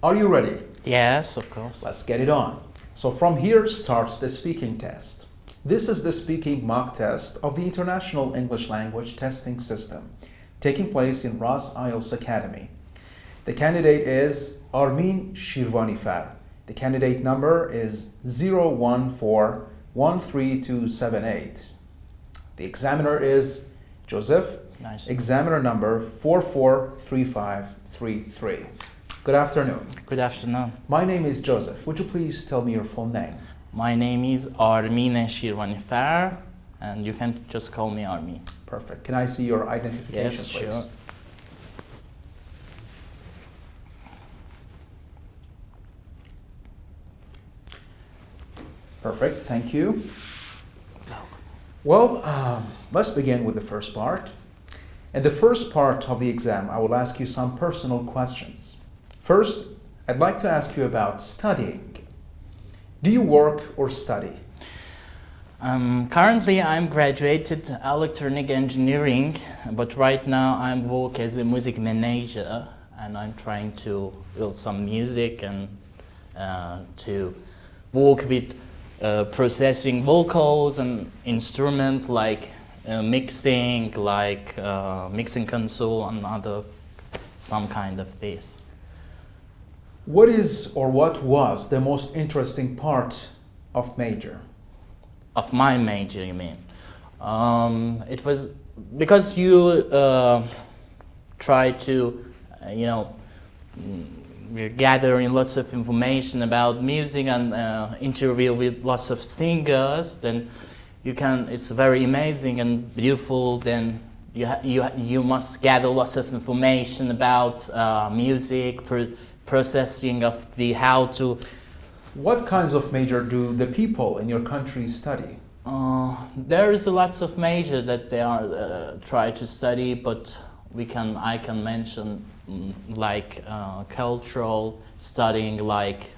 Are you ready? Yes, of course. Let's get it on. So from here starts the speaking test. This is the speaking mock test of the International English Language Testing System, taking place in Ross IELTS Academy. The candidate is Armin Shirvanifar. The candidate number is 014-13278. The examiner is Joseph. Nice. Examiner number 443533. Good afternoon. Good afternoon. My name is Joseph. Would you please tell me your full name? My name is Armin Shirvanifar, and you can just call me Armin. Perfect. Can I see your identification, Yes, please? sure. Perfect. Thank you. Well, let's begin with the first part. In the first part of the exam, I will ask you some personal questions. First, I'd like to ask you about studying. Do you work or study? Currently, I'm graduated electronic engineering, but right now I'm work as a music manager, and I'm trying to build some music and to work with processing vocals and instruments like mixing, like mixing console and other some kind of this. What is or what was the most interesting part of major? Of my major, you mean? It was because you try to, we're gathering lots of information about music and interview with lots of singers. Then you can. It's very amazing and beautiful. Then you must gather lots of information about music, processing of the how to. What kinds of major do the people in your country study? There is lots of major that they are try to study, but I can mention like cultural studying, like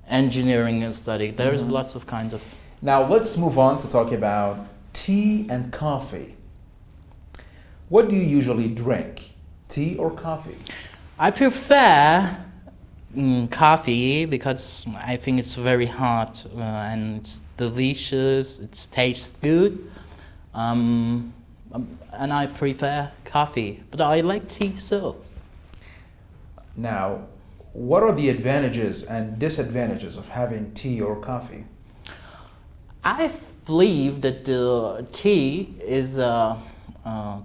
engineering and studying. There is lots of kinds of. Now let's move on to talk about tea and coffee. What do you usually drink, tea or coffee? I prefer coffee because I think it's very hot and it's delicious, it tastes good, and I prefer coffee, but I like tea so. Now, what are the advantages and disadvantages of having tea or coffee? I believe that tea is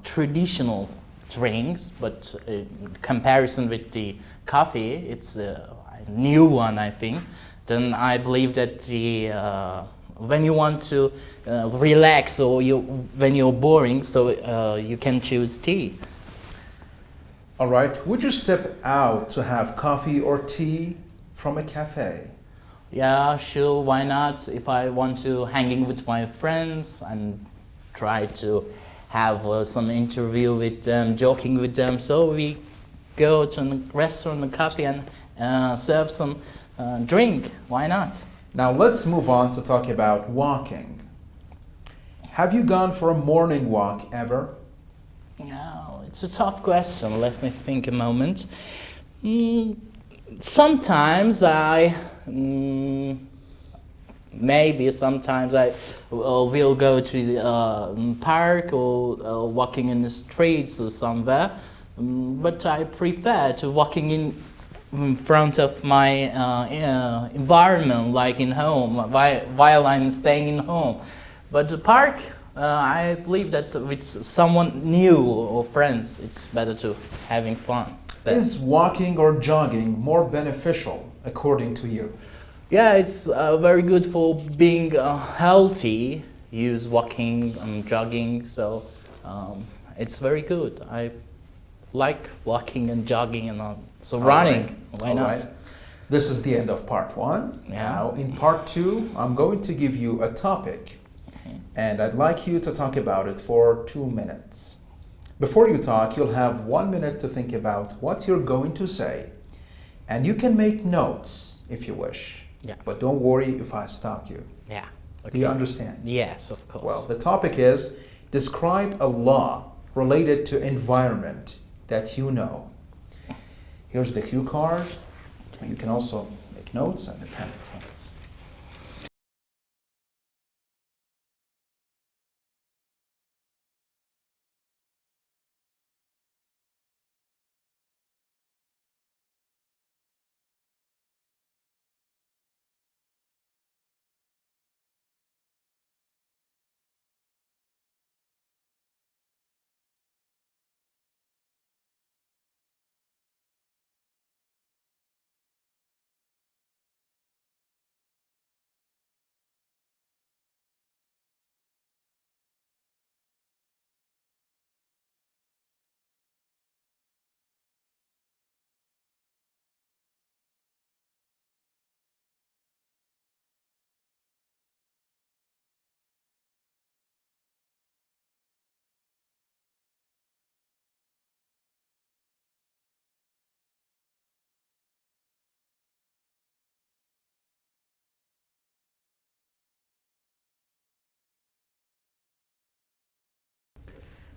traditional drinks, but in comparison with the coffee, it's a new one, I think. Then I believe that when you want to relax or when you're boring, so you can choose tea. All right. Would you step out to have coffee or tea from a cafe? Yeah, sure, why not? If I want to hanging with my friends and try to have some interview with them, joking with them, so we go to a restaurant, a cafe, and serve some drink. Why not? Now let's move on to talk about walking. Have you gone for a morning walk ever? No, it's a tough question. Let me think a moment. Sometimes sometimes I will go to the park or walking in the streets or somewhere, but I prefer to walking in front of my environment, like in home, while I'm staying in home. But the park, I believe that with someone new or friends, it's better to having fun. Is walking or jogging more beneficial according to you? Yeah, it's very good for being healthy. Use walking and jogging, so it's very good. I like walking and jogging and so running. Right. Why not? Right. This is the end of part one. Yeah. Now in part two, I'm going to give you a topic, and I'd like you to talk about it for 2 minutes. Before you talk, you'll have 1 minute to think about what you're going to say, and you can make notes if you wish. Yeah. But don't worry if I stop you. Yeah. Okay. Do you understand? Yes, of course. Well, the topic is describe a law related to environment that you know. Here's the cue card. You can also make notes and the pen. Thanks.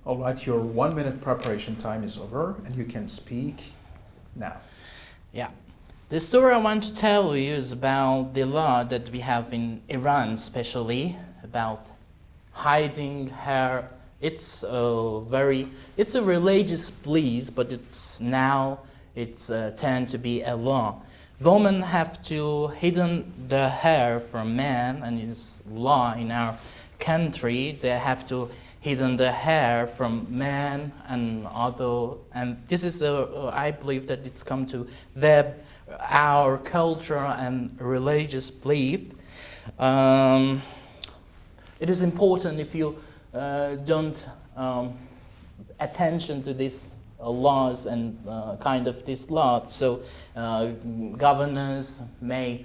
All right, your 1 minute preparation time is over and you can speak now. Yeah. The story I want to tell you is about the law that we have in Iran, especially about hiding hair. It's a religious belief, but it's tend to be a law. Women have to hidden their hair from men, and it's law in our country. They have to hidden the hair from men and this is I believe that it's come to our culture and religious belief. It is important if you don't attention to these laws and kind of this law. So governors may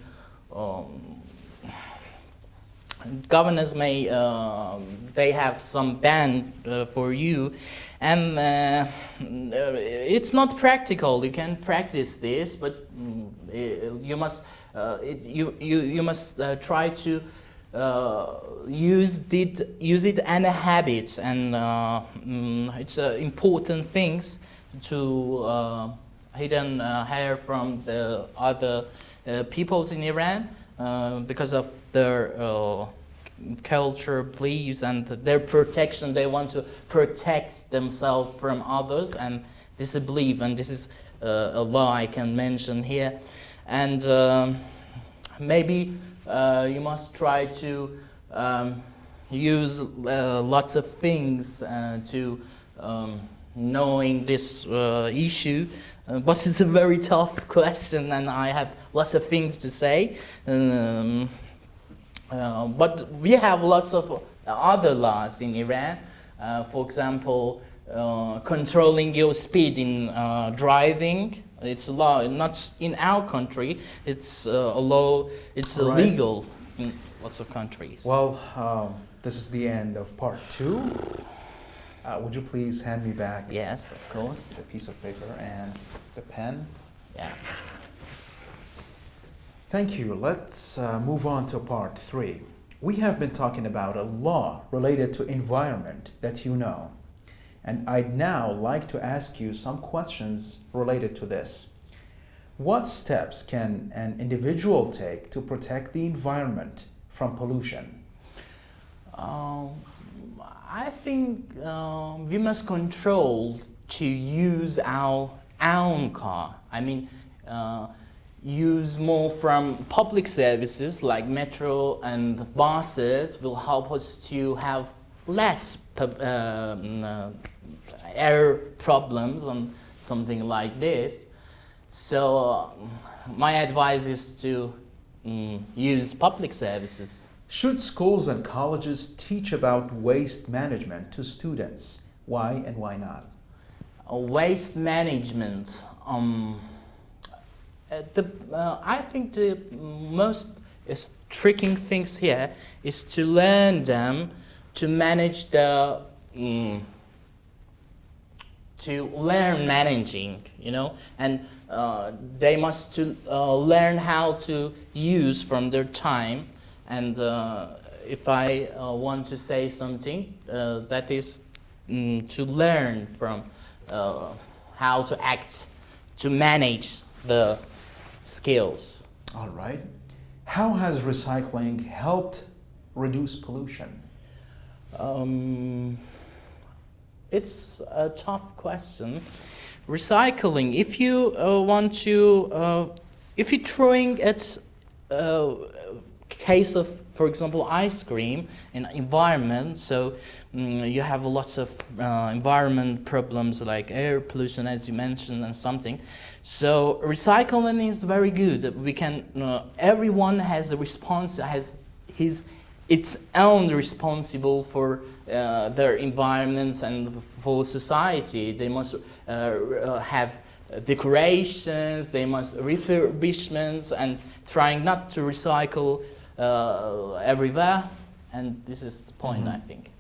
they have some ban for you, and it's not practical. You can practice this, but you must try to use it as a habit, and it's important things to hidden hair from the other peoples in Iran. Because of their culture beliefs and their protection, they want to protect themselves from others, and this is a belief, and this is a law I can mention here. And maybe you must try to use lots of things to knowing this issue. But it's a very tough question, and I have lots of things to say. But we have lots of other laws in Iran. For example, controlling your speed in driving. It's a law, not in our country. It's a law. It's illegal in lots of countries. Well, this is the end of part 2. Would you please hand me back? Yes, of course. The piece of paper and the pen. Yeah. Thank you. Let's move on to part 3. We have been talking about a law related to environment that you know. And I'd now like to ask you some questions related to this. What steps can an individual take to protect the environment from pollution? I think we must control to use our own car. I mean, use more from public services like metro and buses will help us to have less air problems and something like this. So my advice is to use public services. Should schools and colleges teach about waste management to students? Why and why not? Waste management. I think the most tricking things here is to learn them to manage the to learn managing, you know, and they must learn how to use from their time. And if I want to say something, that is to learn from how to act, to manage the skills. All right. How has recycling helped reduce pollution? It's a tough question. Recycling, if you want to, if you're throwing at case of, for example, ice cream in environment, so you have lots of environment problems like air pollution, as you mentioned, and something. So recycling is very good. We can, everyone has a response, has its own responsible for their environments and for society. They must have decorations, they must refurbishments, and trying not to recycle everywhere. And this is the point, I think.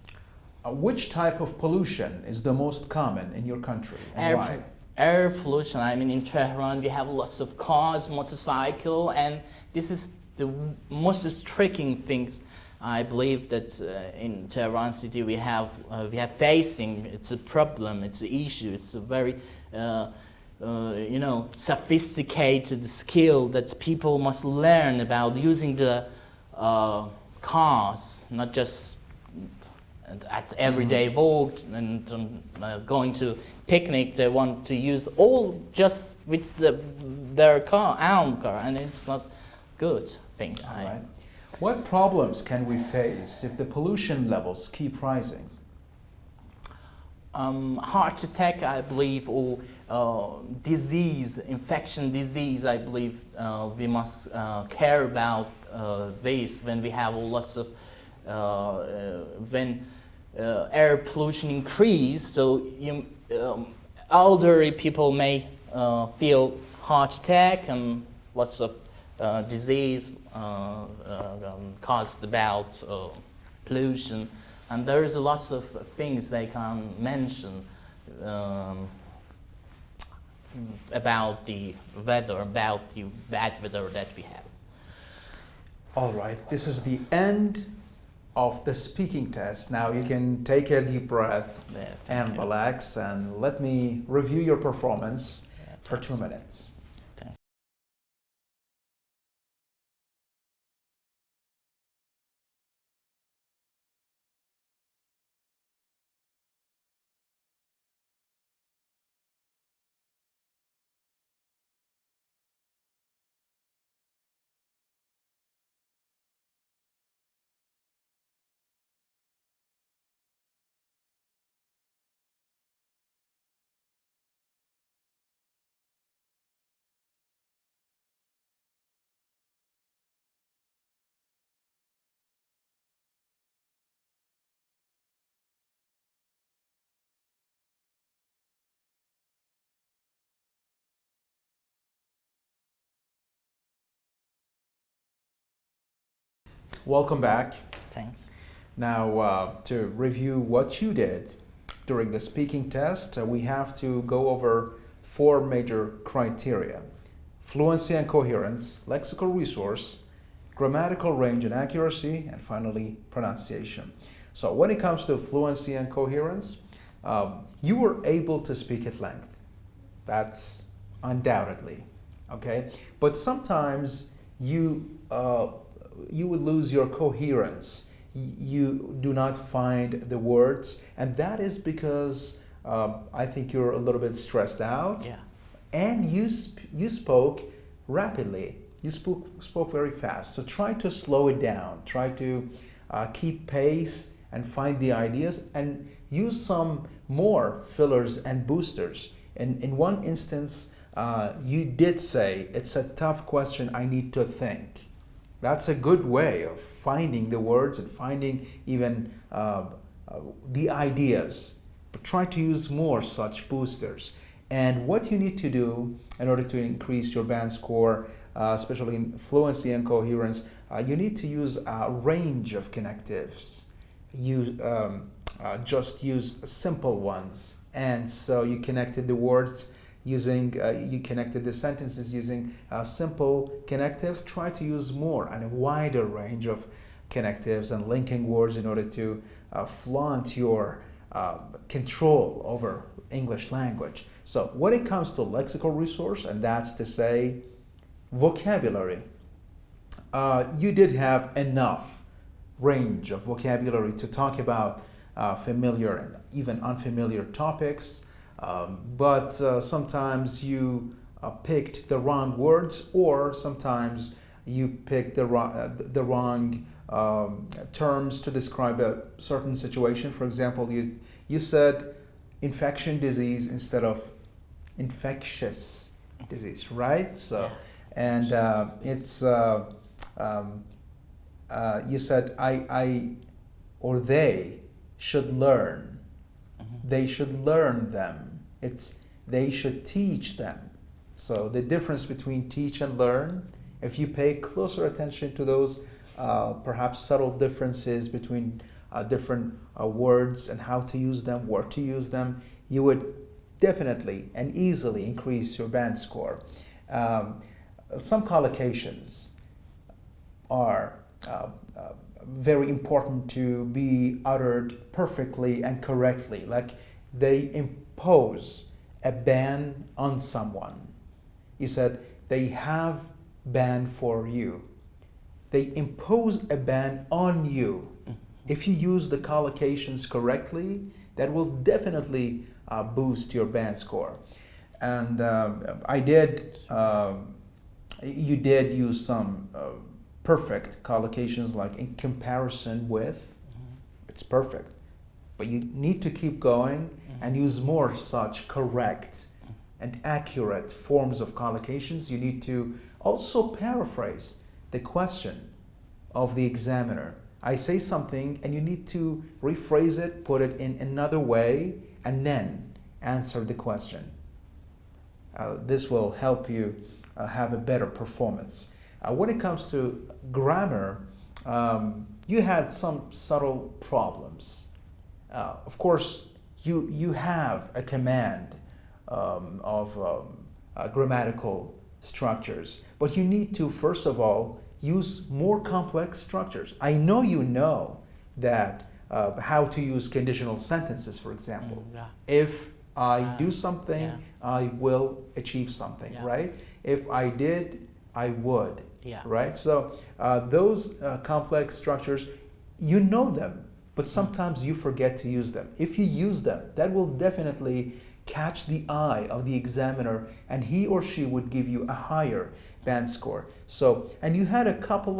Which type of pollution is the most common in your country and why? Air pollution. I mean, in Tehran we have lots of cars, motorcycle, and this is the most striking things. I believe that in Tehran city we have facing. It's a problem. It's an issue. It's a very you know, sophisticated skill that people must learn about using the cars, not just at everyday walk and going to picnic. They want to use all just with their own car, and it's not good thing. All right. What problems can we face if the pollution levels keep rising? Heart attack, I believe, or disease, infection disease, I believe we must care about this when we have lots of, when air pollution increase, so elderly people may feel heart attack and lots of disease caused about pollution. And there's lots of things they can mention about the weather, about the bad weather that we have. All right, this is the end of the speaking test. Now you can take a deep breath and relax, and let me review your performance for 2 minutes. Welcome back. Thanks. Now, to review what you did during the speaking test, we have to go over 4 major criteria: fluency and coherence, lexical resource, grammatical range and accuracy, and finally, pronunciation. So when it comes to fluency and coherence, you were able to speak at length. That's undoubtedly, okay? But sometimes you would lose your coherence. You do not find the words, and that is because I think you're a little bit stressed out. Yeah. And you spoke rapidly. You spoke very fast. So try to slow it down. Try to keep pace and find the ideas, and use some more fillers and boosters. In one instance, you did say, "It's a tough question, I need to think." That's a good way of finding the words and finding even the ideas. But try to use more such boosters. And what you need to do in order to increase your band score, especially in fluency and coherence, you need to use a range of connectives. You just use simple ones. And so you connected the words using, you connected the sentences using simple connectives. Try to use more and a wider range of connectives and linking words in order to flaunt your control over English language. So when it comes to lexical resource, and that's to say vocabulary. You did have enough range of vocabulary to talk about familiar and even unfamiliar topics, but sometimes you picked the wrong words, or sometimes you picked the wrong terms to describe a certain situation. For example, you said infection disease instead of infectious disease, right? So, and it's you said I or they should learn. They should learn them. It's they should teach them. So the difference between teach and learn, if you pay closer attention to those perhaps subtle differences between different words and how to use them, where to use them, you would definitely and easily increase your band score. Some collocations are very important to be uttered perfectly and correctly, like they impose a ban on someone. You said they have ban for you. They impose a ban on you. If you use the collocations correctly, that will definitely boost your band score. And you did use some perfect collocations, like in comparison with. It's perfect, but you need to keep going and use more such correct and accurate forms of collocations. You need to also paraphrase the question of the examiner. I say something and you need to rephrase it, put it in another way, and then answer the question. This will help you have a better performance. When it comes to grammar, you had some subtle problems. Of course, you have a command of grammatical structures, but you need to, first of all, use more complex structures. I know you know that how to use conditional sentences, for example. If I do something, I will achieve something, right? If I did, I would, right? So those complex structures, you know them, but sometimes you forget to use them. If you use them, that will definitely catch the eye of the examiner, and he or she would give you a higher band score. So, and you had a couple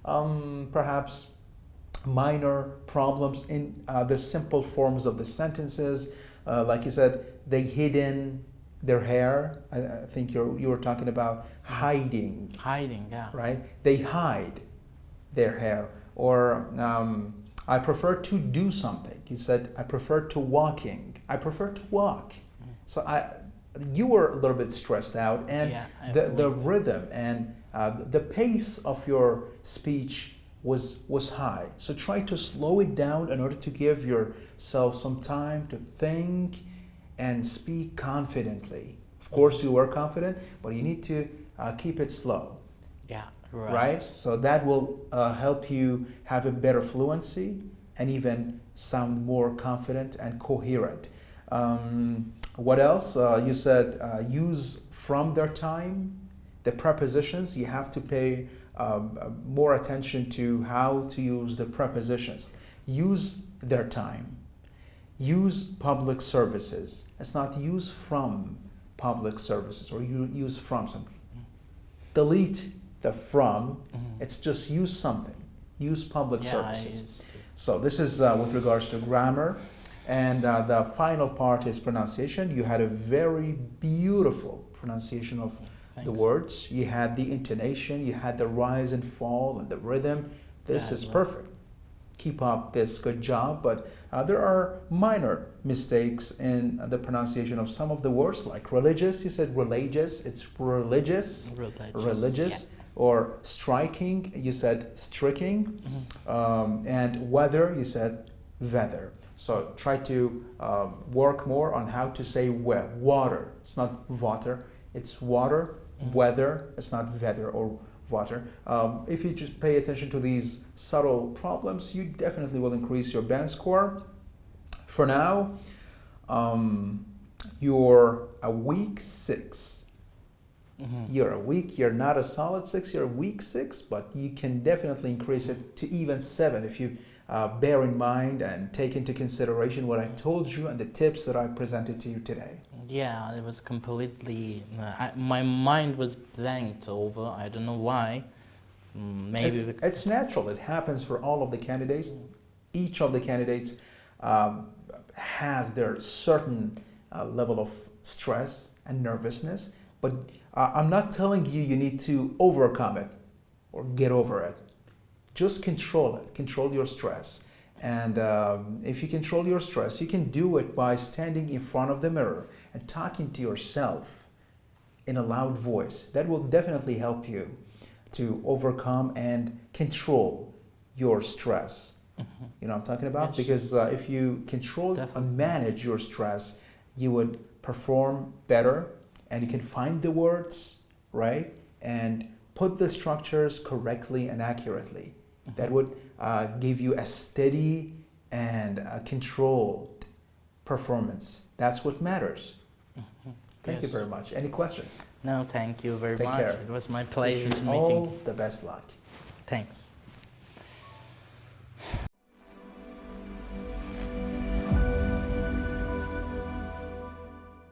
of perhaps minor problems in the simple forms of the sentences. Like you said, they hid in their hair. I think you were talking about hiding. Hiding, right? They hide their hair. Or I prefer to do something. You said, I prefer to walking. I prefer to walk. So you were a little bit stressed out, and the rhythm and the pace of your speech was high. So try to slow it down in order to give yourself some time to think and speak confidently. Of course, you were confident, but you need to keep it slow. Right? So that will help you have a better fluency and even sound more confident and coherent. What else? You said use from their time. The prepositions, you have to pay more attention to how to use the prepositions. Use their time. Use public services. It's not use from public services, or you use from something. Delete the from. It's just use something. Use public services. So this is with regards to grammar. And the final part is pronunciation. You had a very beautiful pronunciation of the words. You had the intonation, you had the rise and fall and the rhythm. This is perfect. Keep up this good job, but there are minor mistakes in the pronunciation of some of the words, like religious. You said religious, it's religious. Or striking, you said striking. And weather, you said weather. So try to work more on how to say water. It's not water, it's water. Weather, it's not weather or water. If you just pay attention to these subtle problems, you definitely will increase your band score. For now, you're a week 6 You're not a solid 6, you're a weak 6, but you can definitely increase it to even 7 if you bear in mind and take into consideration what I told you and the tips that I presented to you today. Yeah, it was completely, my mind was blanked over. I don't know why. Maybe it's natural. It happens for all of the candidates. Each of the candidates has their certain level of stress and nervousness, but I'm not telling you you need to overcome it or get over it. Just control it. Control your stress. And if you control your stress, you can do it by standing in front of the mirror and talking to yourself in a loud voice. That will definitely help you to overcome and control your stress. You know what I'm talking about? Yes. Because if you control Definitely. and manage your stress, you would perform better and you can find the words, right? And put the structures correctly and accurately. That would give you a steady and controlled performance. That's what matters. Thank you Yes. very much. Any questions? No, thank you very Take much. care. It was my Wish pleasure you to all meeting. the best luck. Thanks.